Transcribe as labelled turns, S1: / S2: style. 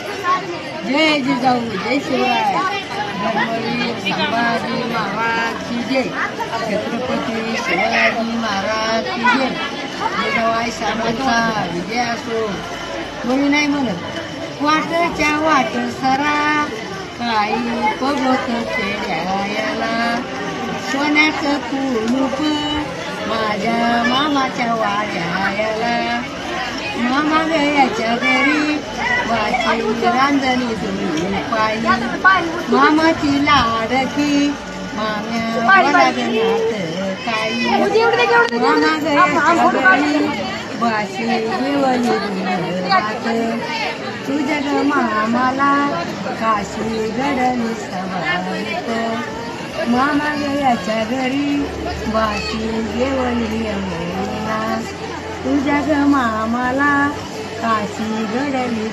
S1: जय जिजाऊ जय शिवराय. धर्मवीर संभाजी महाराज की जय. छत्रपती शिवाजी महाराज की जय. जिजाबाई साहेबांचा विजय असो. कोणी नाही म्हणत वाटच्या वाट सरा काही पगत खेड्याला सोन्याचं कुलूप माझ्या मामाच्या वाड्याला. मामा गयाच्या घरी वाची रांजणी धुळी पायी मामाची लाडकी माम्या लागण्यात काही. मामा गयाच्या घरी वाची जेवणी धुळात तुझ्या ग मामाला काशी घडली सवारीत. मामा गयाच्या घरी वाची जेवणी यमुना तुझ्या ग मामाला काशी घडली.